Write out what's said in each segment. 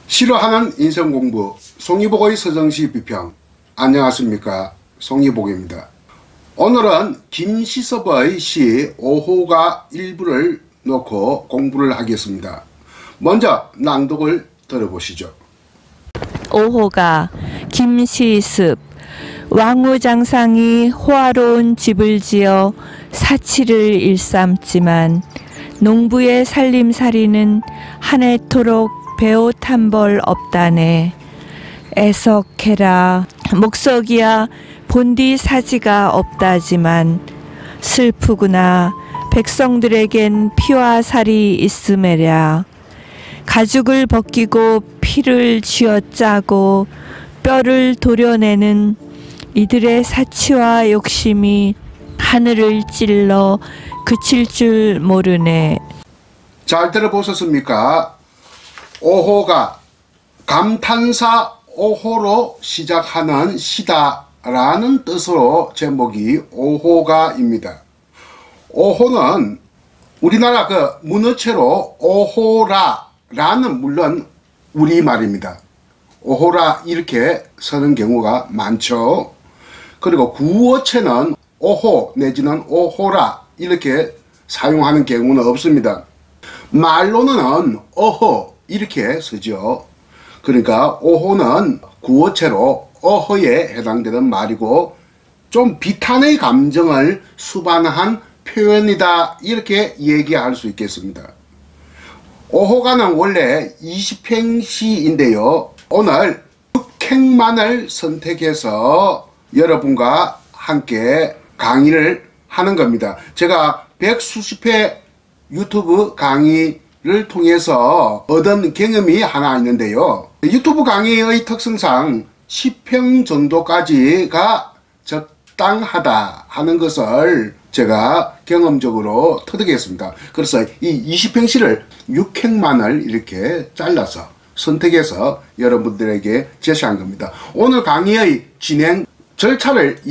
싫어하는 인생공부 송이복의 서정시 비평. 안녕하십니까, 송이복입니다. 오늘은 김시섭의 시 5호가 일부를 놓고 공부를 하겠습니다. 먼저 낭독을 들어보시죠. 5호가 김시습. 왕후장상이 호화로운 집을 지어 사치를 일삼지만 농부의 살림살이는 한 해토록 배옷 한 벌 없다네. 애석해라. 목석이야 본디 사지가 없다지만 슬프구나. 백성들에겐 피와 살이 있음에랴. 가죽을 벗기고 피를 쥐어짜고 뼈를 도려내는 이들의 사치와 욕심이 하늘을 찔러 그칠 줄 모르네. 잘 들어보셨습니까? 5호가 감탄사 5호로 시작하는 시다라는 뜻으로 제목이 5호가입니다. 5호는 우리나라 그 문어체로 5호라라는 물론 우리말입니다. 5호라 이렇게 쓰는 경우가 많죠. 그리고 구어체는 5호 내지는 5호라 이렇게 사용하는 경우는 없습니다. 말로는 어허 이렇게 쓰죠. 그러니까 5호는 구어체로 어허에 해당되는 말이고 좀 비탄의 감정을 수반한 표현이다 이렇게 얘기할 수 있겠습니다. 5호가는 원래 20행시인데요. 오늘 6행만을 선택해서 여러분과 함께 강의를 하는 겁니다. 제가 100수십 회 유튜브 강의를 통해서 얻은 경험이 하나 있는데요. 유튜브 강의의 특성상 10행 정도까지가 적당하다 하는 것을 제가 경험적으로 터득했습니다. 그래서 이 20행시를 6행만을 이렇게 잘라서 선택해서 여러분들에게 제시한 겁니다. 오늘 강의의 진행 절차를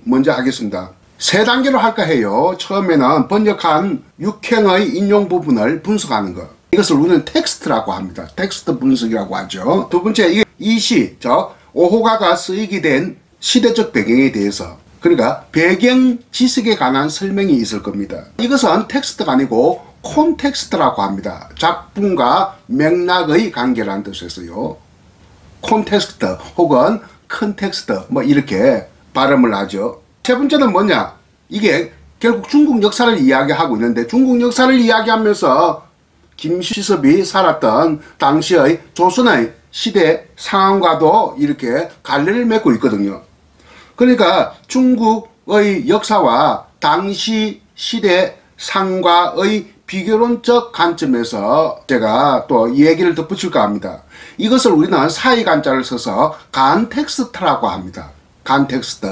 먼저 하겠습니다. 세 단계로 할까 해요. 처음에는 번역한 6행의 인용 부분을 분석하는 것. 이것을 우리는 텍스트라고 합니다. 텍스트 분석이라고 하죠. 두 번째, 이 시, 즉 5호가가 쓰이게 된 시대적 배경에 대해서, 그러니까 배경 지식에 관한 설명이 있을 겁니다. 이것은 텍스트가 아니고 콘텍스트라고 합니다. 작품과 맥락의 관계라는 뜻에서요. 콘텍스트 혹은 컨텍스트 뭐 이렇게 발음을 하죠. 세 번째는 뭐냐? 이게 결국 중국 역사를 이야기하고 있는데, 중국 역사를 이야기하면서 김시섭이 살았던 당시의 조선의 시대 상황과도 이렇게 관련을 맺고 있거든요. 그러니까 중국의 역사와 당시 시대 상과의 비교론적 관점에서 제가 또 얘기를 덧붙일까 합니다. 이것을 우리는 사이간자를 써서 간텍스트라고 합니다. 간텍스트.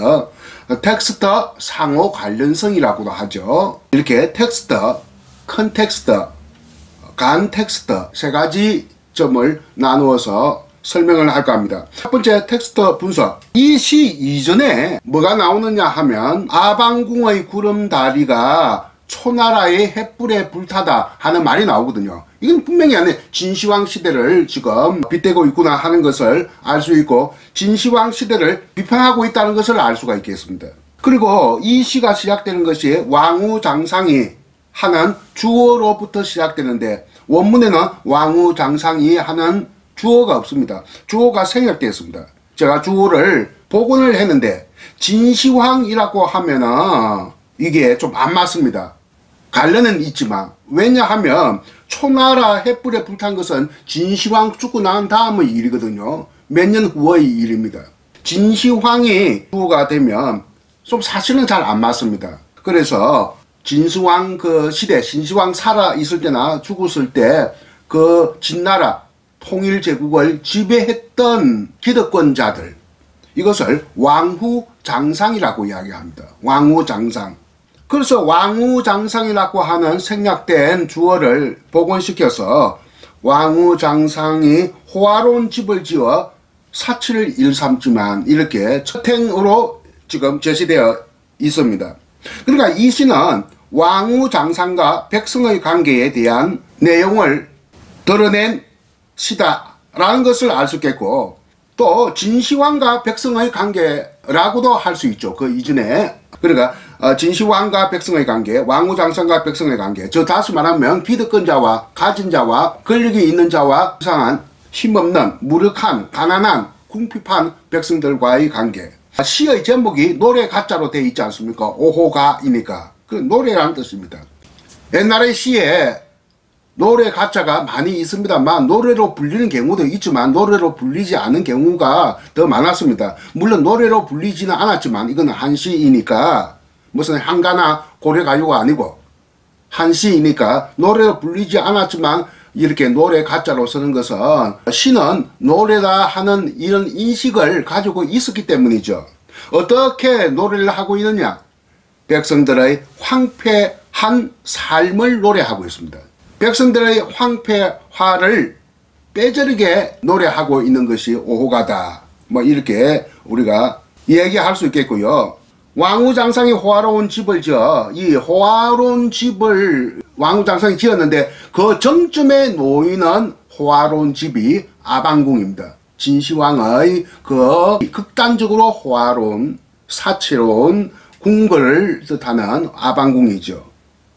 텍스트 상호 관련성이라고도 하죠. 이렇게 텍스트, 컨텍스트, 간텍스트 세 가지 점을 나누어서 설명을 할까 합니다. 첫 번째, 텍스트 분석. 이 시 이전에 뭐가 나오느냐 하면 아방궁의 구름다리가 초나라의 횃불에 불타다 하는 말이 나오거든요. 이건 분명히 안에 진시황 시대를 지금 빗대고 있구나 하는 것을 알 수 있고, 진시황 시대를 비판하고 있다는 것을 알 수가 있겠습니다. 그리고 이 시가 시작되는 것이 왕후장상이 하는 주어로부터 시작되는데, 원문에는 왕후장상이 하는 주어가 없습니다. 주어가 생략되었습니다. 제가 주어를 복원을 했는데 진시황이라고 하면은 이게 좀 안 맞습니다. 관련은 있지만, 왜냐하면 초나라 횃불에 불탄 것은 진시황 죽고 난 다음의 일이거든요. 몇 년 후의 일입니다. 진시황이 주어가 되면 좀 사실은 잘 안 맞습니다. 그래서 진시황 그 시대, 진시황 살아 있을 때나 죽었을 때 그 진나라 통일제국을 지배했던 기득권자들, 이것을 왕후장상이라고 이야기합니다. 왕후장상. 그래서 왕후장상이라고 하는 생략된 주어를 복원시켜서 왕후장상이 호화로운 집을 지어 사치를 일삼지만 이렇게 첫 행으로 지금 제시되어 있습니다. 그러니까 이 시는 왕후장상과 백성의 관계에 대한 내용을 드러낸 시다 라는 것을 알 수 있겠고, 또 진시황과 백성의 관계라고도 할 수 있죠. 그 이전에. 그러니까 진시황과 백성의 관계, 왕후장성과 백성의 관계, 저 다시 말하면 기득권자와 가진 자와 권력이 있는 자와 이상한 힘없는 무력한 가난한 궁핍한 백성들과의 관계. 시의 제목이 노래 가짜로 되어 있지 않습니까? 오호가이니까 그 노래라는 뜻입니다. 옛날의 시에 노래 가짜가 많이 있습니다만 노래로 불리는 경우도 있지만 노래로 불리지 않은 경우가 더 많았습니다. 물론 노래로 불리지는 않았지만 이건 한시이니까 무슨 한가나 고려가요가 아니고 한시이니까 노래로 불리지 않았지만 이렇게 노래 가짜로 쓰는 것은 시는 노래다 하는 이런 인식을 가지고 있었기 때문이죠. 어떻게 노래를 하고 있느냐? 백성들의 황폐한 삶을 노래하고 있습니다. 백성들의 황폐화를 빼저리게 노래하고 있는 것이 오호가다. 뭐 이렇게 우리가 얘기할 수 있겠고요. 왕후장상이 호화로운 집을 지어 이 호화로운 집을 왕후장상이 지었는데 그 정점에 놓이는 호화로운 집이 아방궁입니다. 진시황의 그 극단적으로 호화로운 사치로운 궁궐을 뜻하는 아방궁이죠.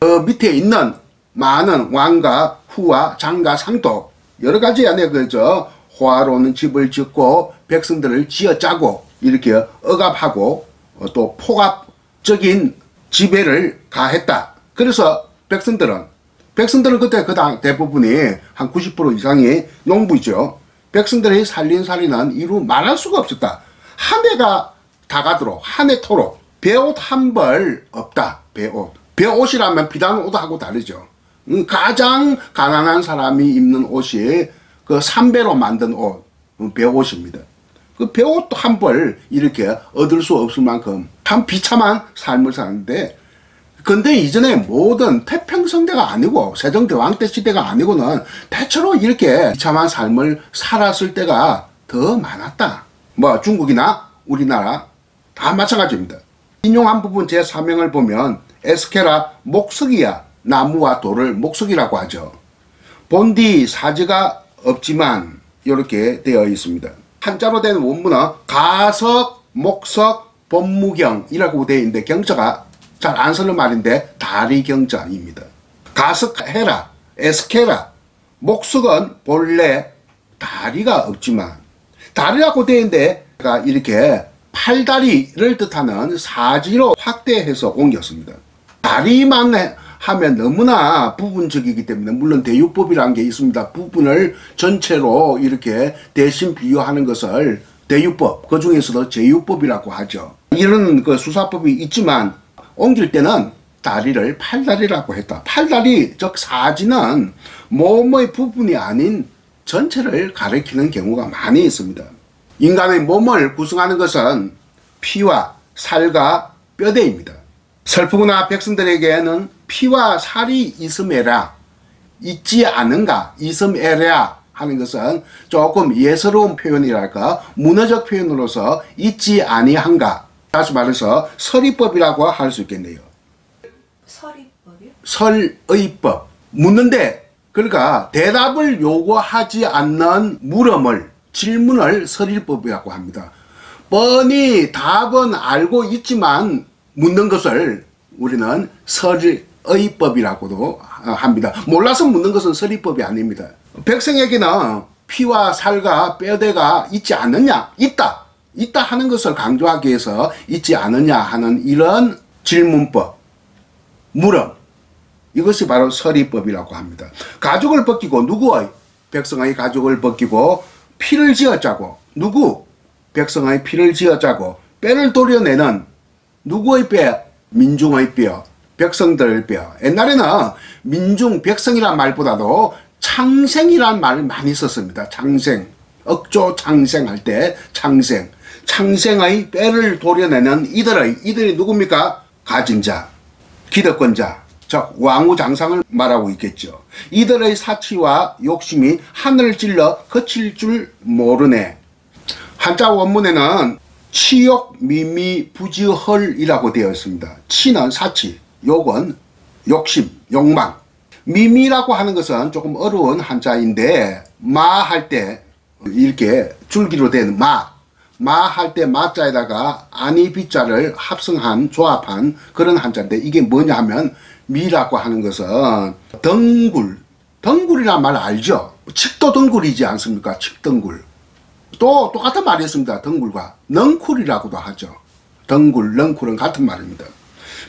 그 밑에 있는 많은 왕과 후와 장과 상도 여러 가지 안에 그저 호화로운 집을 짓고 백성들을 지어짜고 이렇게 억압하고 또 폭압적인 지배를 가했다. 그래서 백성들은 그때 그 대부분이 한 90% 이상이 농부죠. 백성들의 살림살이는 이루 말할 수가 없었다. 한 해가 다 가도록 한 해토록 배옷 한 벌 없다. 배옷이라면 비단 옷하고 다르죠. 가장 가난한 사람이 입는 옷이 그 삼배로 만든 옷, 배옷입니다. 그 배옷도 한 벌 이렇게 얻을 수 없을 만큼 참 비참한 삶을 사는데, 근데 이전에 모든 태평성대가 아니고 세종대왕 때 시대가 아니고는 대체로 이렇게 비참한 삶을 살았을 때가 더 많았다. 뭐 중국이나 우리나라 다 마찬가지입니다. 인용한 부분 제3행을 보면 에스케라 목석이야. 나무와 돌을 목석이라고 하죠. 본디 사지가 없지만 이렇게 되어 있습니다. 한자로 된 원문은 가석, 목석, 법무경이라고 되어 있는데 경자가 잘 안 쓰는 말인데 다리경자입니다. 가석해라, 에스케라, 목석은 본래 다리가 없지만 다리라고 되어 있는데 이렇게 팔다리를 뜻하는 사지로 확대해서 옮겼습니다. 다리만 하면 너무나 부분적이기 때문에 물론 대유법이라는 게 있습니다. 부분을 전체로 이렇게 대신 비유하는 것을 대유법, 그 중에서도 제유법이라고 하죠. 이런 그 수사법이 있지만 옮길 때는 다리를 팔다리라고 했다. 팔다리 즉 사지는 몸의 부분이 아닌 전체를 가리키는 경우가 많이 있습니다. 인간의 몸을 구성하는 것은 피와 살과 뼈대입니다. 슬프구나 백성들에게는 피와 살이 있음에라 있지 않은가 있음에라 하는 것은 조금 예스러운 표현이랄까 문어적 표현으로서 있지 아니한가, 다시 말해서 설의법이라고 할 수 있겠네요. 설의법이요? 설의법. 묻는데 그러니까 대답을 요구하지 않는 물음을 질문을 설의법이라고 합니다. 뻔히 답은 알고 있지만 묻는 것을 우리는 설의법이라고도 합니다. 몰라서 묻는 것은 설의법이 아닙니다. 백성에게는 피와 살과 뼈대가 있지 않느냐? 있다. 있다 하는 것을 강조하기 위해서 있지 않느냐 하는 이런 질문법, 물음, 이것이 바로 설의법이라고 합니다. 가죽을 벗기고 누구의? 백성의 가죽을 벗기고 피를 지어짜고 누구? 백성의 피를 지어짜고 뼈를 도려내는 누구의 뼈? 민중의 뼈, 백성들의 뼈. 옛날에는 민중, 백성이란 말보다도 창생이란 말을 많이 썼습니다. 창생, 억조 창생할 때 창생. 창생의 뼈를 도려내는 이들이 누굽니까? 가진 자, 기득권자, 즉 왕후장상을 말하고 있겠죠. 이들의 사치와 욕심이 하늘을 찔러 거칠 줄 모르네. 한자 원문에는 치욕 미미 부지헐이라고 되어 있습니다. 치는 사치, 욕은 욕심, 욕망. 미미라고 하는 것은 조금 어려운 한자인데 마 할 때 이렇게 줄기로 된 마 할 때 마자에다가 아니 비자를 합성한 조합한 그런 한자인데 이게 뭐냐 하면 미라고 하는 것은 덩굴이란 말 알죠? 칡도덩굴이지 않습니까? 칡덩굴. 또 똑같은 말이었습니다. 덩굴과 넝쿨이라고도 하죠. 덩굴, 넝쿨은 같은 말입니다.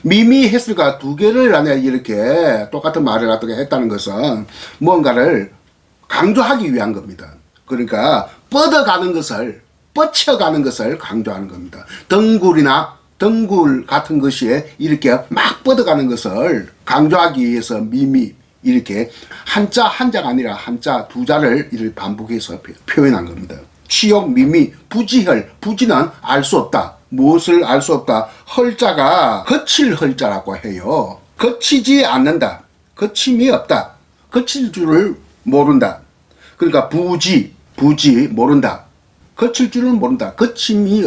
미미했으니까 두 개를 안에 이렇게 똑같은 말을 갖다가 했다는 것은 뭔가를 강조하기 위한 겁니다. 그러니까 뻗어가는 것을, 뻗쳐가는 것을 강조하는 겁니다. 덩굴 같은 것이 이렇게 막 뻗어가는 것을 강조하기 위해서 미미, 이렇게 한자가 아니라 한자 두 자를 이렇게 반복해서 표현한 겁니다. 치욕, 미미, 부지혈, 부지는 알 수 없다. 무엇을 알 수 없다. 헐자가 거칠 헐자라고 해요. 거치지 않는다. 거침이 없다. 거칠 줄을 모른다. 그러니까 부지 모른다. 거칠 줄을 모른다. 거침이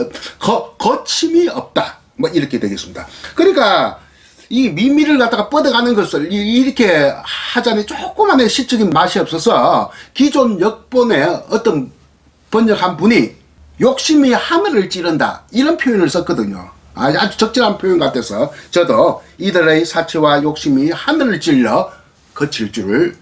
없다. 뭐 이렇게 되겠습니다. 그러니까 이 미미를 갖다가 뻗어가는 것을 이렇게 하자니 조그만한 시적인 맛이 없어서 기존 역본에 어떤 번역한 분이 욕심이 하늘을 찌른다 이런 표현을 썼거든요. 아주 적절한 표현 같아서 저도 이들의 사치와 욕심이 하늘을 찔러 거칠 줄을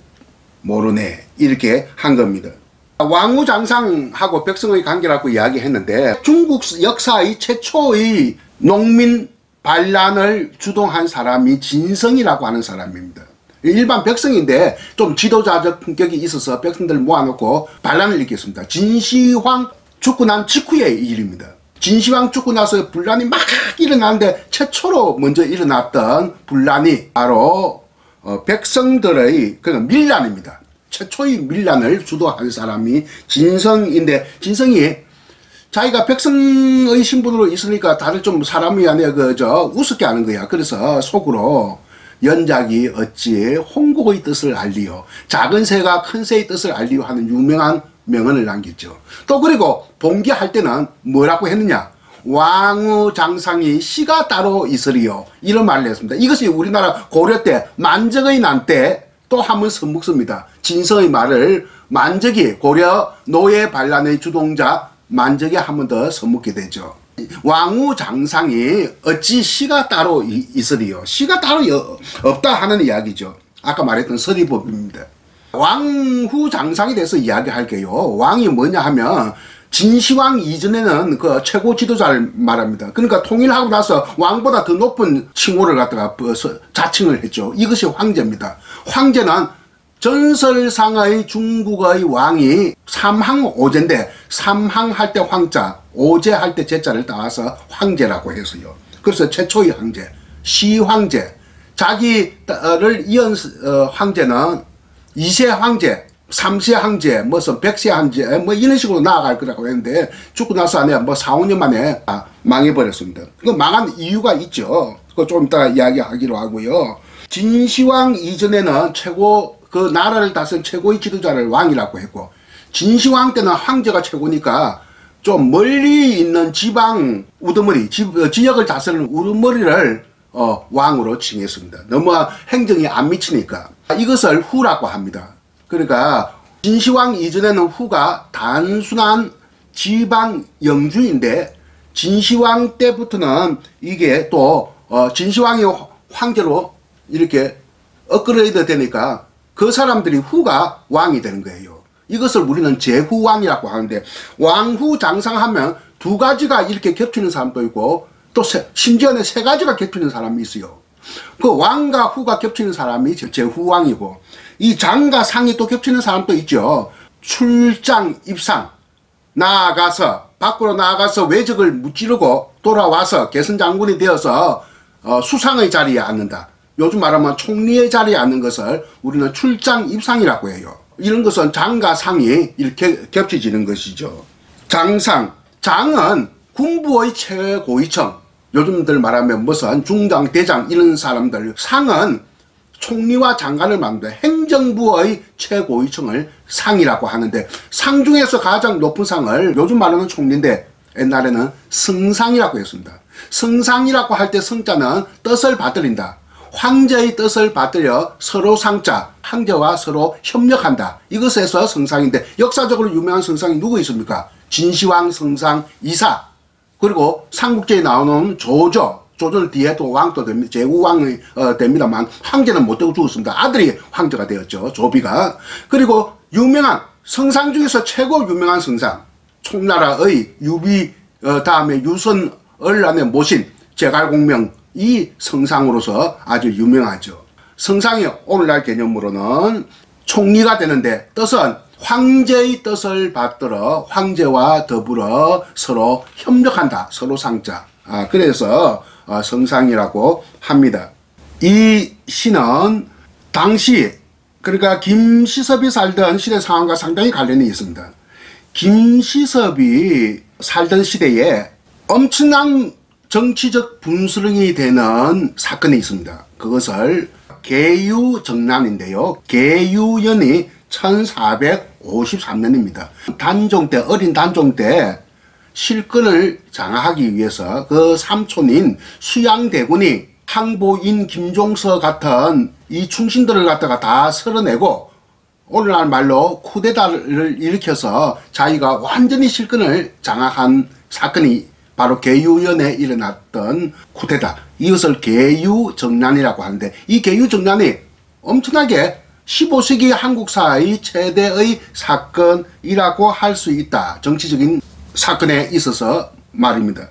모르네 이렇게 한 겁니다. 왕후장상하고 백성의 관계라고 이야기했는데 중국 역사의 최초의 농민 반란을 주동한 사람이 진성이라고 하는 사람입니다. 일반 백성인데 좀 지도자적 품격이 있어서 백성들 모아놓고 반란을 일으켰습니다. 진시황 죽고 난 직후의 일입니다. 진시황 죽고 나서 분란이 막 일어나는데 최초로 먼저 일어났던 분란이 바로 백성들의 밀란입니다. 최초의 밀란을 주도한 사람이 진성인데 진성이 자기가 백성의 신분으로 있으니까 다들 좀 사람이 아니야 우습게 하는 거야. 그래서 속으로 연작이 어찌 홍국의 뜻을 알리요 작은 새가 큰 새의 뜻을 알리요 하는 유명한 명언을 남겼죠. 또 그리고 봉기할 때는 뭐라고 했느냐. 왕후장상이 씨가 따로 있으리요 이런 말을 했습니다. 이것이 우리나라 고려 때 만적의 난 때 또 한 번 써먹습니다. 진성의 말을 만적이 고려 노예 반란의 주동자 만적이 한 번 더 써먹게 되죠. 왕후장상이 어찌 씨가 따로 있으리요. 씨가 따로 없다 하는 이야기죠. 아까 말했던 서리법입니다. 왕후장상에 대해서 이야기할게요. 왕이 뭐냐 하면 진시황 이전에는 그 최고 지도자를 말합니다. 그러니까 통일하고 나서 왕보다 더 높은 칭호를 갖다가 자칭을 했죠. 이것이 황제입니다. 황제는 전설상의 중국의 왕이 삼항오제인데 삼항할 때 황자, 오제할 때 제자를 따와서 황제라고 했어요. 그래서 최초의 황제, 시황제, 자기를 이은 황제는 2세 황제, 3세 황제, 무슨 100세 황제, 뭐 이런 식으로 나아갈 거라고 했는데 죽고 나서 안에 뭐 4, 5년 만에 망해버렸습니다. 그 망한 이유가 있죠. 그거 좀 이따가 이야기하기로 하고요. 진시황 이전에는 그 나라를 다스린 최고의 지도자를 왕이라고 했고, 진시황 때는 황제가 최고니까 좀 멀리 있는 지방 우두머리, 지역을 다스리는 우두머리를 왕으로 칭했습니다. 너무 행정이 안 미치니까. 이것을 후라고 합니다. 그러니까 진시황 이전에는 후가 단순한 지방 영주인데 진시황 때부터는 이게 또 진시황이 황제로 이렇게 업그레이드 되니까 그 사람들이 후가 왕이 되는 거예요. 이것을 우리는 제후왕이라고 하는데, 왕후장상하면 두 가지가 이렇게 겹치는 사람도 있고 또 심지어는 세 가지가 겹치는 사람이 있어요. 그 왕과 후가 겹치는 사람이 제후왕이고, 이 장과 상이 또 겹치는 사람도 있죠. 출장 입상, 밖으로 나아가서 외적을 무찌르고 돌아와서 개선장군이 되어서 수상의 자리에 앉는다. 요즘 말하면 총리의 자리에 앉는 것을 우리는 출장 입상이라고 해요. 이런 것은 장과 상이 이렇게 겹쳐지는 것이죠. 장상, 장은 군부의 최고위층, 요즘들 말하면 무슨 중장, 대장 이런 사람들, 상은 총리와 장관을 말합니다. 행정부의 최고위층을 상이라고 하는데, 상 중에서 가장 높은 상을 요즘 말하는 총리인데 옛날에는 성상이라고 했습니다. 성상이라고 할 때 성자는 뜻을 받들인다. 황제의 뜻을 받들여 서로 상자, 황제와 서로 협력한다. 이것에서 성상인데 역사적으로 유명한 성상이 누구 있습니까? 진시황 성상 이사, 그리고 삼국지에 나오는 조조, 조조는 뒤에 또 왕도 됩니다. 제후왕이 됩니다만 황제는 못 되고 죽었습니다. 아들이 황제가 되었죠. 조비가. 그리고 유명한 성상 중에서 최고 유명한 성상, 총나라의 유비 다음에 유선을 안에 모신 제갈공명, 이 성상으로서 아주 유명하죠. 성상이 오늘날 개념으로는 총리가 되는데 뜻은 황제의 뜻을 받들어 황제와 더불어 서로 협력한다. 서로 상자. 그래서 성상이라고 합니다. 이 시는 당시 그러니까 김시섭이 살던 시대 상황과 상당히 관련이 있습니다. 김시섭이 살던 시대에 엄청난 정치적 분수령이 되는 사건이 있습니다. 그것을 계유정난인데요. 계유년이 1453년입니다. 단종 때, 어린 단종 때 실권을 장악하기 위해서 그 삼촌인 수양대군이 항보인 김종서 같은 이 충신들을 갖다가 다 쓸어내고 오늘날 말로 쿠데타를 일으켜서 자기가 완전히 실권을 장악한 사건이 바로 계유년에 일어났던 쿠데타, 이것을 계유정난이라고 하는데, 이 계유정난이 엄청나게 15세기 한국사의 최대의 사건이라고 할 수 있다. 정치적인 사건에 있어서 말입니다.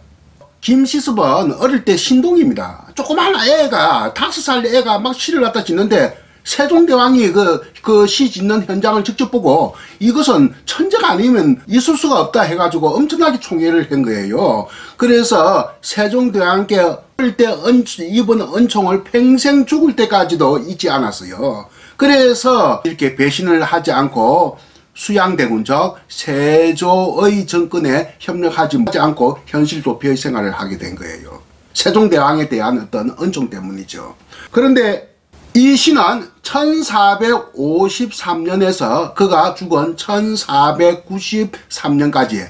김시섭은 어릴 때 신동입니다. 조그만 애가, 5살 애가 막 시를 갖다 짓는데 세종대왕이 그 시 짓는 현장을 직접 보고 이것은 천재가 아니면 있을 수가 없다 해가지고 엄청나게 총애를 한 거예요. 그래서 세종대왕께 어릴 때 입은 은총을 평생 죽을 때까지도 잊지 않았어요. 그래서 이렇게 배신을 하지 않고 수양대군 즉 세조의 정권에 협력하지 않고 현실 도피의 생활을 하게 된 거예요. 세종대왕에 대한 어떤 은총 때문이죠. 그런데 이 시는 1453년에서 그가 죽은 1493년까지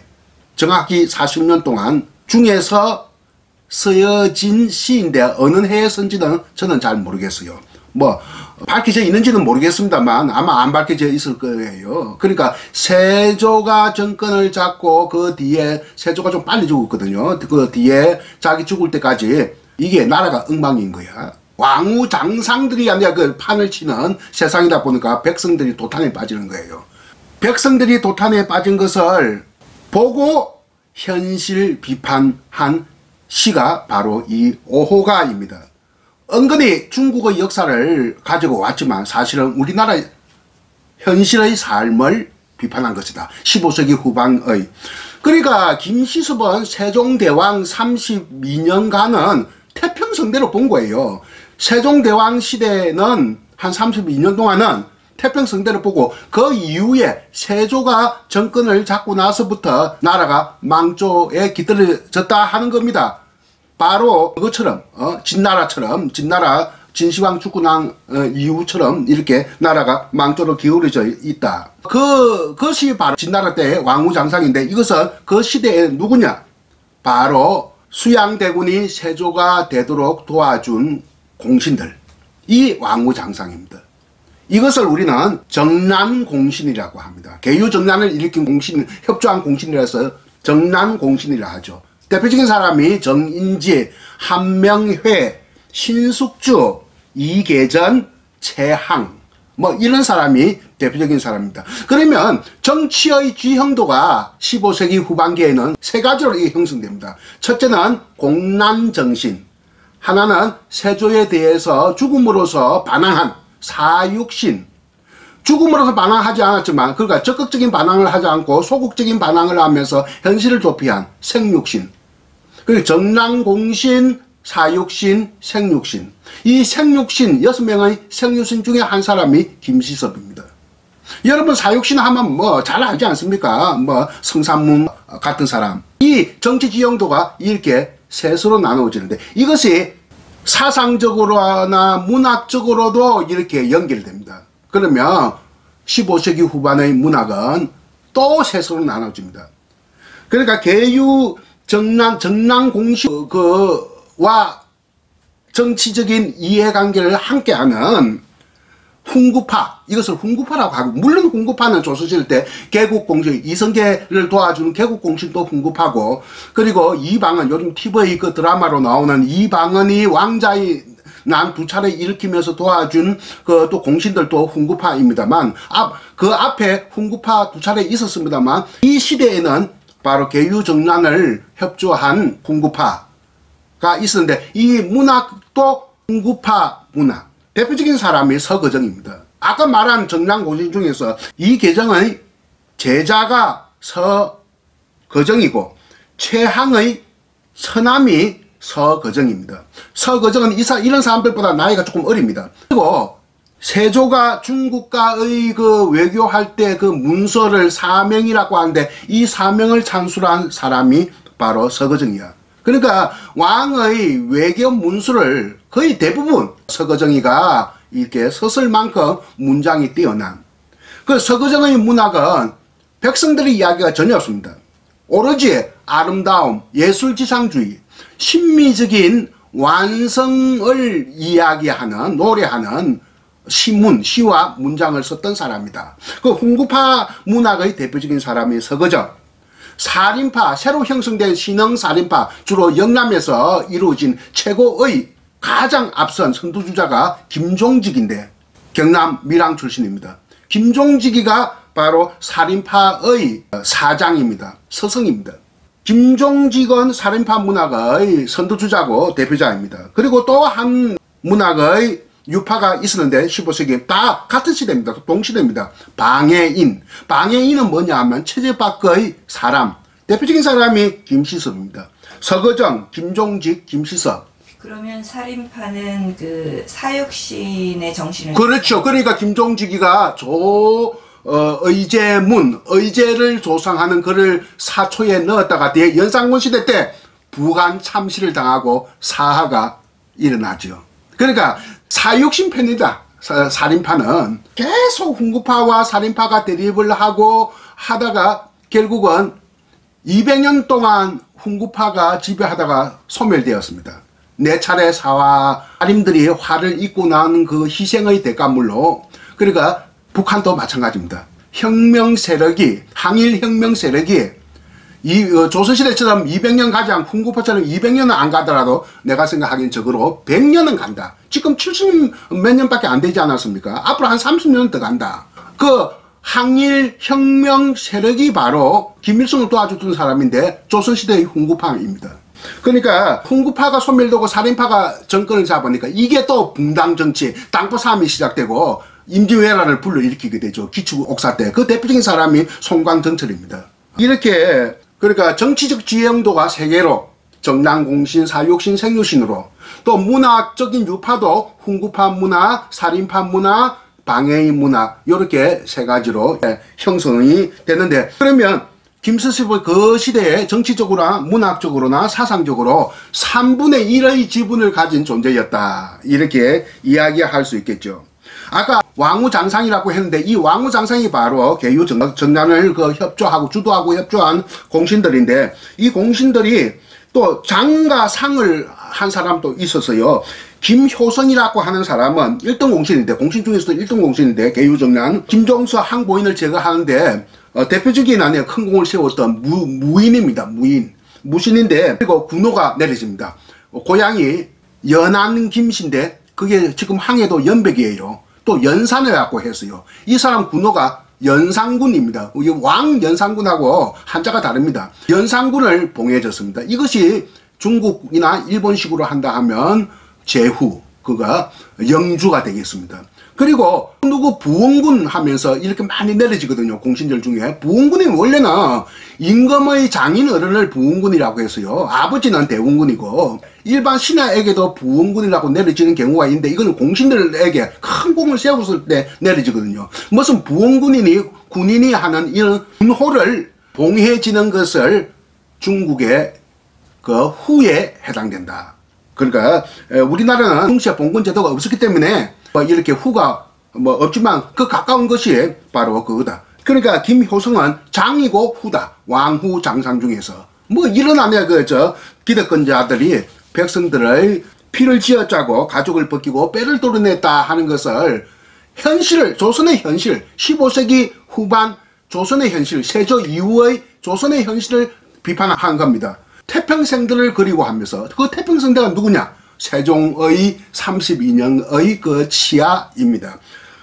정확히 40년 동안 중에서 쓰여진 시인데 어느 해에 쓴지는 저는 잘 모르겠어요. 뭐 밝혀져 있는지는 모르겠습니다만 아마 안 밝혀져 있을 거예요. 그러니까 세조가 정권을 잡고 그 뒤에 세조가 좀 빨리 죽었거든요. 그 뒤에 자기 죽을 때까지 이게 나라가 엉망인 거야. 왕후 장상들이 아니라 그 판을 치는 세상이다 보니까 백성들이 도탄에 빠지는 거예요. 백성들이 도탄에 빠진 것을 보고 현실 비판한 시가 바로 이 오호가입니다. 은근히 중국의 역사를 가지고 왔지만 사실은 우리나라 현실의 삶을 비판한 것이다. 15세기 후반의. 그러니까 김시섭은 세종대왕 32년간은 태평성대로 본 거예요. 세종대왕 시대는 한 32년 동안은 태평성대로 보고 그 이후에 세조가 정권을 잡고 나서부터 나라가 망조에 깃들어졌다 하는 겁니다. 바로 그것처럼 진나라처럼 진시황 죽고 난 이후처럼 이렇게 나라가 망조로 기울어져 있다. 그것이 바로 진나라 때의 왕후장상인데 이것은 그 시대에 누구냐? 바로 수양대군이 세조가 되도록 도와준 공신들, 이 왕후장상입니다. 이것을 우리는 정난공신이라고 합니다. 계유정난을 일으킨 공신, 협조한 공신이라서 정난공신이라 하죠. 대표적인 사람이 정인지, 한명회, 신숙주, 이계전, 최항 뭐 이런 사람이 대표적인 사람입니다. 그러면 정치의 지형도가 15세기 후반기에는 세 가지로 형성됩니다. 첫째는 공난정신, 하나는 세조에 대해서 죽음으로써 반항한 사육신, 죽음으로서 반항하지 않았지만 그러니까 적극적인 반항을 하지 않고 소극적인 반항을 하면서 현실을 도피한 생육신, 그리고 정난공신, 사육신, 생육신, 이 생육신 6명의 생육신 중에 한 사람이 김시섭입니다. 여러분 사육신 하면 뭐 잘 알지 않습니까? 뭐 성삼문 같은 사람. 이 정치 지형도가 이렇게 셋으로 나누어지는데 이것이 사상적으로나 문학적으로도 이렇게 연결됩니다. 그러면 15세기 후반의 문학은 또 셋으로 나눠집니다. 그러니까 계유 정난공시와 정치적인 이해관계를 함께하는 훈구파, 이것을 훈구파라고 하고, 물론 훈구파는 조선시대 때 개국공신, 이성계를 도와주는 개국공신도 훈구파고, 그리고 이방은, 요즘 TV 그 드라마로 나오는 이방은이 왕자의 난 두 차례 일으키면서 도와준 그 또 공신들도 훈구파입니다만, 그 앞에 훈구파 두 차례 있었습니다만, 이 시대에는 바로 계유정난을 협조한 훈구파가 있었는데, 이 문학도 훈구파 문학. 대표적인 사람이 서거정입니다. 아까 말한 정난공신 중에서 이 계정의 제자가 서거정이고 최항의 서남이 서거정입니다. 서거정은 이런 사람들보다 나이가 조금 어립니다. 그리고 세조가 중국과의 그 외교할 때 그 문서를 사명이라고 하는데 이 사명을 찬술한 사람이 바로 서거정이야. 그러니까 왕의 외교 문서를 거의 대부분 서거정이가 이렇게 썼을 만큼 문장이 뛰어난, 그 서거정의 문학은 백성들의 이야기가 전혀 없습니다. 오로지 아름다움, 예술지상주의, 신미적인 완성을 이야기하는, 노래하는 시문, 시와 문장을 썼던 사람이다. 그 훈구파 문학의 대표적인 사람이 서거정. 살인파, 새로 형성된 신흥살인파, 주로 영남에서 이루어진 최고의 가장 앞선 선두주자가 김종직인데, 경남 밀양 출신입니다. 김종직이가 바로 살인파의 사장입니다. 서성입니다. 김종직은 살인파 문학의 선두주자고 대표자입니다. 그리고 또 한 문학의 유파가 있었는데 15세기 다 같은 시대입니다. 동시대입니다. 방해인. 방해인은 뭐냐 하면 체제 밖의 사람. 대표적인 사람이 김시섭입니다. 서거정, 김종직, 김시섭. 그러면 살인파는 그 사육신의 정신을. 그렇죠. 그러니까 김종직이가 의제문, 의제를 조성하는 글을 사초에 넣었다가 뒤에 연산군 시대 때 부관 참시를 당하고 사화가 일어나죠. 그러니까 사육신 편이다. 살인파는 계속 훈구파와 살인파가 대립을 하고 하다가 결국은 200년 동안 훈구파가 지배하다가 소멸되었습니다. 네 차례 살인들이 화를 입고 나온 그 희생의 대가물로. 그러니까 북한도 마찬가지입니다. 혁명 세력이, 항일 혁명 세력이 조선시대처럼 200년 가지 않고 훈구파처럼 200년은 안 가더라도 내가 생각하기엔 적어도 100년은 간다. 지금 70 몇 년밖에 안 되지 않았습니까? 앞으로 한 30년 더 간다. 그 항일 혁명 세력이 바로 김일성을 도와주던 사람인데 조선시대의 훈구파입니다. 그러니까 훈구파가 소멸되고 살인파가 정권을 잡으니까 이게 또 붕당정치, 땅포싸움이 시작되고 임진왜란을 불러일으키게 되죠. 기축옥사 때. 그 대표적인 사람이 송광정철입니다. 이렇게 그러니까 정치적 지형도가 세 개로 정난공신, 사육신, 생유신으로, 또 문학적인 유파도 훈구파 문화, 살인파 문화, 방해인 문화, 이렇게 세 가지로 형성이 되는데, 그러면 김수습의 그 시대에 정치적으로나 문학적으로나 사상적으로 3분의 1의 지분을 가진 존재였다. 이렇게 이야기할 수 있겠죠. 아까 왕후장상이라고 했는데 이 왕후장상이 바로 계유정난을 협조하고 주도하고 협조한 공신들인데, 이 공신들이 또 장과 상을 한 사람도 있었어요. 김효선이라고 하는 사람은 1등 공신인데, 공신 중에서도 1등 공신인데, 계유정난 김종서 항보인을 제거하는데 대표적인 안에 큰 공을 세웠던 무인입니다. 무신인데, 그리고 군호가 내려집니다. 고향이 연안 김씨인데 그게 지금 항해도 연백이에요. 또 연산이라고 했어요. 이 사람 군호가 연산군입니다. 왕 연산군하고 한자가 다릅니다. 연산군을 봉해줬습니다. 이것이 중국이나 일본식으로 한다 하면 제후, 그가 영주가 되겠습니다. 그리고 누구 부원군 하면서 이렇게 많이 내려지거든요. 공신들 중에. 부원군이 원래는 임금의 장인 어른을 부원군이라고 했어요. 아버지는 대원군이고, 일반 신하에게도 부원군이라고 내려지는 경우가 있는데, 이거는 공신들에게 큰 공을 세웠을 때 내려지거든요. 무슨 부원군이니 군인이 하는 이런 군호를 봉해지는 것을 중국의 그 후에 해당된다. 그러니까 우리나라는 중시의 봉건 제도가 없었기 때문에 이렇게 후가 없지만 그 가까운 것이 바로 그거다. 그러니까 김효성은 장이고 후다. 왕후 장상 중에서 이런 안에 기득권자들이 백성들의 피를 쥐어짜고 가죽을 벗기고 뼈를 도려냈다 하는 것을 현실을, 조선의 현실, 15세기 후반 조선의 현실, 세조 이후의 조선의 현실을 비판한 겁니다. 태평생들을 그리고 하면서 그 태평생대가 누구냐? 세종의 32년의 그 치하입니다.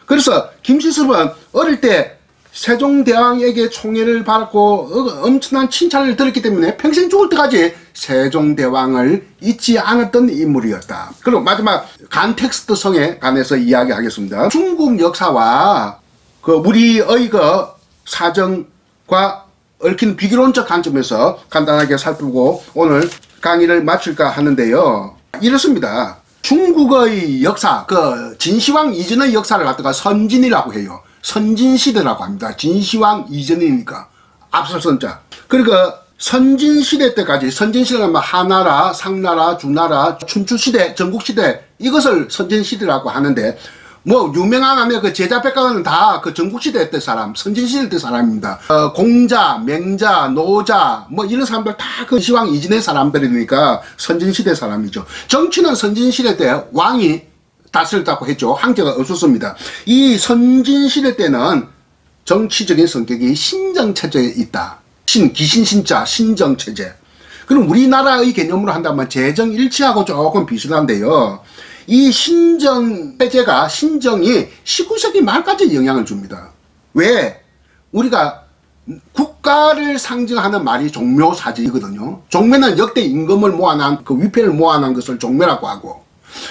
그래서 김시섭은 어릴 때 세종대왕에게 총애를 받았고 엄청난 칭찬을 들었기 때문에 평생 죽을 때까지 세종대왕을 잊지 않았던 인물이었다. 그리고 마지막 간텍스트 성에 관해서 이야기하겠습니다. 중국 역사와 그 우리의 그 사정과 얽힌 비교론적 관점에서 간단하게 살피고 오늘 강의를 마칠까 하는데요. 이렇습니다. 중국의 역사, 그 진시황 이전의 역사를 갖다가 선진이라고 해요. 선진시대라고 합니다. 진시황 이전이니까 앞설 선자. 그러니까 선진시대 때까지, 선진시대가 뭐 하나라, 상나라, 주나라, 춘추시대, 전국시대, 이것을 선진시대라고 하는데, 뭐 유명한 안에 그 제자백가는 다 그 전국시대 때 사람, 선진시대 때 사람입니다. 공자, 맹자, 노자 뭐 이런 사람들 다 그 시황 이전의 사람들이니까 선진시대 사람이죠. 정치는 선진시대 때 왕이 다스렸다고 했죠. 황제가 없었습니다. 이 선진시대 때는 정치적인 성격이 신정체제에 있다. 기신신자, 신정체제. 그럼 우리나라의 개념으로 한다면 재정일치하고 조금 비슷한데요. 이 신정체제가, 신정이 19세기 말까지 영향을 줍니다. 왜? 우리가 국가를 상징하는 말이 종묘사직이거든요. 종묘는 역대 임금을 모아놓은, 그 위패를 모아놓은 것을 종묘라고 하고,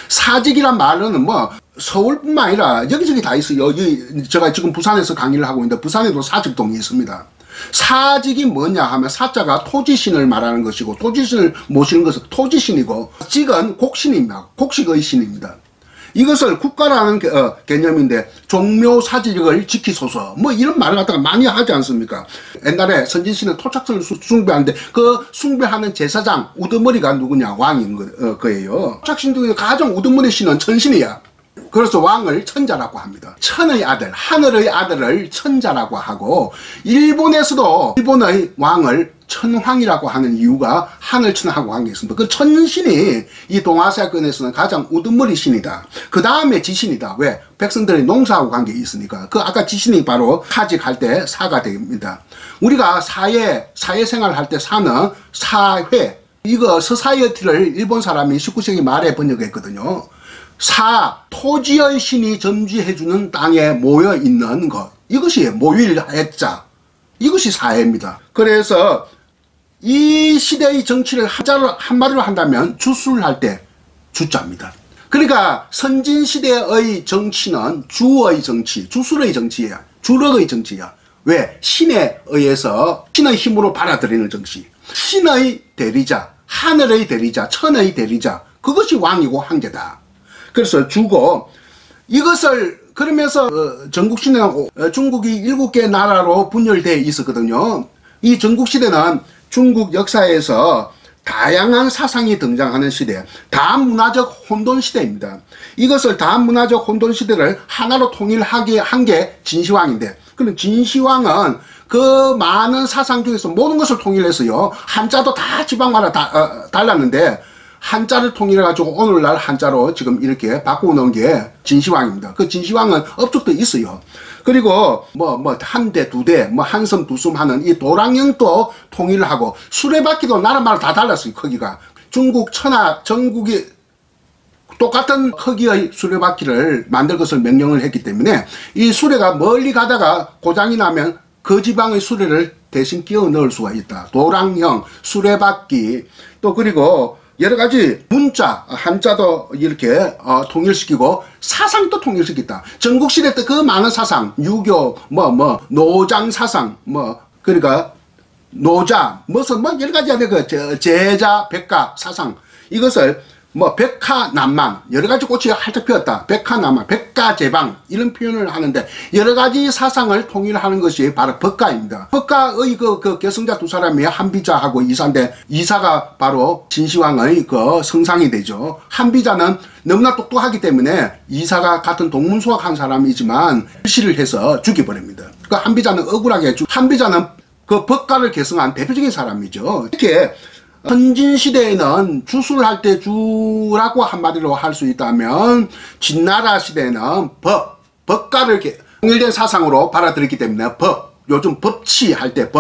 사직이란 말은 뭐 서울뿐만 아니라 여기저기 다 있어요. 여기 제가 지금 부산에서 강의를 하고 있는데 부산에도 사직동이 있습니다. 사직이 뭐냐 하면 사자가 토지신을 말하는 것이고 토지신을 모시는 것은 토지신이고 직은 곡신입니다. 곡식의 신입니다. 이것을 국가라는 개념인데 종묘사직을 지키소서 뭐 이런 말을 갖다가 많이 하지 않습니까? 옛날에 선진신은 토착선을 숭배하는데 그 숭배하는 제사장 우두머리가 누구냐? 왕인 거예요. 토착신 중에 가장 우두머리 신은 천신이야. 그래서 왕을 천자라고 합니다. 천의 아들, 하늘의 아들을 천자라고 하고, 일본에서도 일본의 왕을 천황이라고 하는 이유가 하늘천하고 관계있습니다. 그 천신이 이 동아시아권에서는 가장 우두머리 신이다. 그 다음에 지신이다. 왜? 백성들이 농사하고 관계 있으니까. 그 아까 지신이 바로 사직할 때 사가 됩니다. 우리가 사회생활 할 때 사는 사회, 이거 서사이어티를 일본 사람이 19세기 말에 번역했거든요. 토지의 신이 점지해주는 땅에 모여있는 것. 이것이 모일했자. 이것이 사회입니다. 그래서 이 시대의 정치를 한마디로 한다면 주술할 때 주자입니다. 그러니까 선진시대의 정치는 주의 정치, 주술의 정치야. 주력의 정치야. 왜? 신에 의해서 신의 힘으로 받아들이는 정치. 신의 대리자, 하늘의 대리자, 천의 대리자. 그것이 왕이고 황제다. 그래서 주고 이것을 그러면서 전국시대는 중국이 7개 나라로 분열되어 있었거든요. 이 전국시대는 중국 역사에서 다양한 사상이 등장하는 시대, 다문화적 혼돈시대입니다. 이것을 다문화적 혼돈시대를 하나로 통일하게 한 게 진시황인데, 그럼 진시황은 그 많은 사상 중에서 모든 것을 통일했어요. 한자도 다 지방마다 달랐는데 한자를 통일해가지고 오늘날 한자로 지금 이렇게 바꾸어 놓은 게 진시황입니다. 그 진시황은 업적도 있어요. 그리고 한 대, 두 대, 한섬, 두섬 하는 이 도랑령도 통일하고 수레바퀴도 나라마다 다 달랐어요. 크기가. 중국, 천하, 전국이 똑같은 크기의 수레바퀴를 만들 것을 명령을 했기 때문에 이 수레가 멀리 가다가 고장이 나면 그 지방의 수레를 대신 끼워 넣을 수가 있다. 도랑형, 수레바퀴, 또 그리고 여러 가지 문자, 한자도 이렇게 통일시키고 사상도 통일시켰다. 전국시대 때 그 많은 사상, 유교, 노장 사상, 그러니까 노자, 여러 가지 안에 그 제자, 백가 사상, 이것을 백화남만, 여러 가지 꽃이 활짝 피었다. 백화남만, 백가제방, 이런 표현을 하는데, 여러 가지 사상을 통일하는 것이 바로 법가입니다. 법가의 그 계승자 두 사람이 한비자하고 이사인데, 이사가 바로 진시황의 그 성상이 되죠. 한비자는 너무나 똑똑하기 때문에, 이사가 같은 동문수학한 사람이지만, 실시를 해서 죽여버립니다. 그 한비자는 억울하게 한비자는 그 법가를 계승한 대표적인 사람이죠. 이렇게 선진 시대에는 주술할 때 주라고 한마디로 할 수 있다면 진나라 시대에는 법가를 통일된 사상으로 받아들였기 때문에 요즘 법치할 때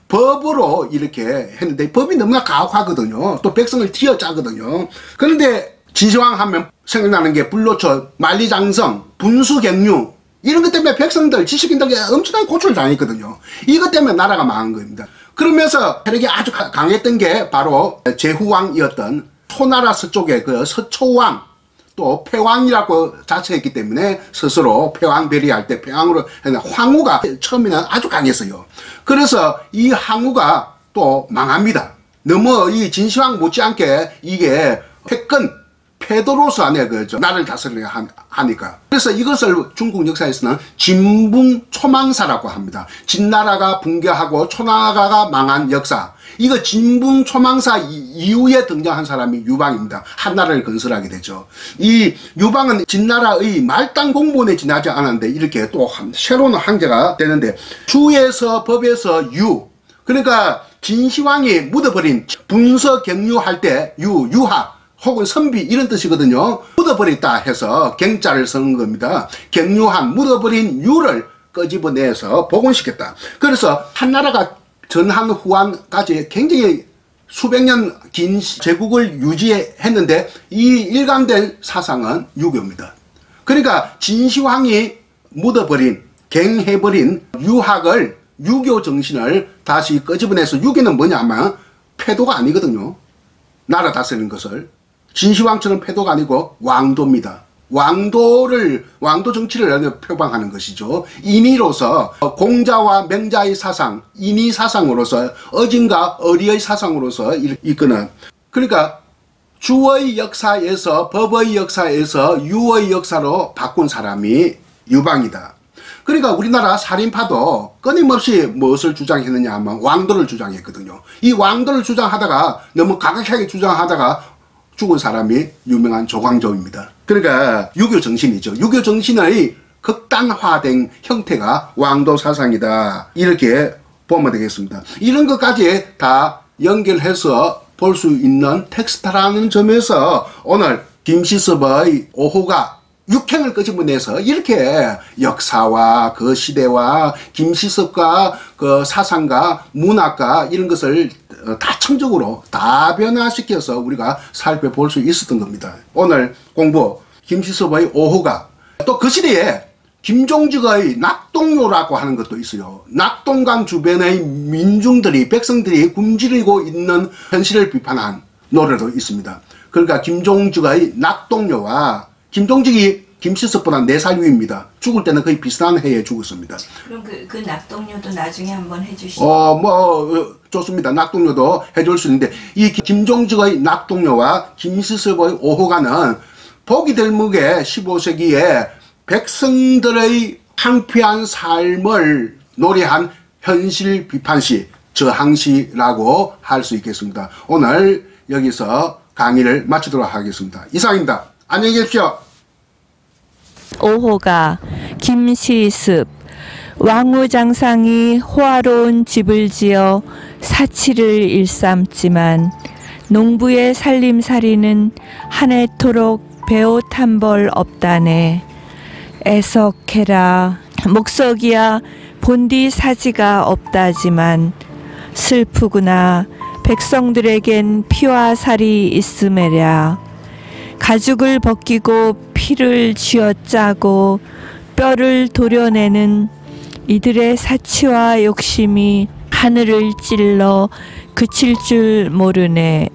법으로 이렇게 했는데 법이 너무나 가혹하거든요. 또 백성을 쥐어짜거든요. 그런데 진시황 하면 생각나는 게 불로초, 만리장성, 분수경류 이런 것 때문에 백성들, 지식인들에게 엄청난 고초를 당했거든요. 이것 때문에 나라가 망한 겁니다. 그러면서 세력이 아주 강했던 게 바로 제후왕이었던 초나라 서쪽의 그 서초왕, 또 패왕이라고 자처했기 때문에 스스로 패왕 배리할 때 패왕으로 황후가 처음에는 아주 강했어요. 그래서 이 황후가 또 망합니다. 너무 이 진시황 못지않게 이게 패도로서 안에 나를 다스리려 하니까. 그래서 이것을 중국 역사에서는 진붕초망사라고 합니다. 진나라가 붕괴하고 초나라가 망한 역사. 이거 진붕초망사 이후에 등장한 사람이 유방입니다. 한나라를 건설하게 되죠. 이 유방은 진나라의 말단 공무원에 지나지 않았는데 이렇게 또 새로운 황제가 되는데 주에서 법에서 유. 그러니까 진시황이 묻어버린 분서경유할 때 유하 혹은 선비 이런 뜻이거든요. 묻어버렸다 해서 경자를 쓰는 겁니다. 경유한 묻어버린 유를 끄집어내서 복원시켰다. 그래서 한나라가 전한 후한까지 굉장히 수백 년 긴 제국을 유지했는데 이 일관된 사상은 유교입니다. 그러니까 진시황이 묻어버린 갱해버린 유학을 유교 정신을 다시 끄집어내서 유교는 뭐냐면 패도가 아니거든요. 나라 다스리는 것을. 진시황처럼 패도가 아니고 왕도입니다. 왕도 정치를 표방하는 것이죠. 인의로서 공자와 맹자의 사상, 인의 사상으로서 어진과 어리의 사상으로서 이끄는. 그러니까 주의 역사에서 법의 역사에서 유의 역사로 바꾼 사람이 유방이다. 그러니까 우리나라 살인파도 끊임없이 무엇을 주장했느냐 하면 왕도를 주장했거든요. 이 왕도를 주장하다가 너무 가격하게 주장하다가 죽은 사람이 유명한 조광조입니다. 그러니까 유교 정신이죠. 유교 정신의 극단화된 형태가 왕도 사상이다. 이렇게 보면 되겠습니다. 이런 것까지 다 연결해서 볼 수 있는 텍스트라는 점에서 오늘 김시섭의 오호가 육행을 끄집어내서 이렇게 역사와 그 시대와 김시섭과 그 사상과 문학과 이런 것을 다층적으로 다변화시켜서 우리가 살펴볼 수 있었던 겁니다. 오늘 공부 김시섭의 오호가 또 그 시대에 김종직의 낙동요라고 하는 것도 있어요. 낙동강 주변의 민중들이 백성들이 굶주리고 있는 현실을 비판한 노래도 있습니다. 그러니까 김종직의 낙동요와 김종직이 김시섭보다 4살 위입니다. 죽을 때는 거의 비슷한 해에 죽었습니다. 그럼 그 낙동요도 나중에 한번 해주시죠. 좋습니다. 낙동요도 해줄 수 있는데 이 김종직의 낙동요와 김시섭의 오호가는 보기 드물게 15세기에 백성들의 황폐한 삶을 노래한 현실 비판시, 저항시라고 할 수 있겠습니다. 오늘 여기서 강의를 마치도록 하겠습니다. 이상입니다. 안녕히 계십시오. 오호가 김시습. 왕후장상이 호화로운 집을 지어 사치를 일삼지만 농부의 살림살이는 한 해토록 배옷 한 벌 없다네. 애석해라. 목석이야 본디 사지가 없다지만 슬프구나. 백성들에겐 피와 살이 있음에랴. 가죽을 벗기고 피를 쥐어짜고 뼈를 도려내는 이들의 사치와 욕심이 하늘을 찔러 그칠 줄 모르네.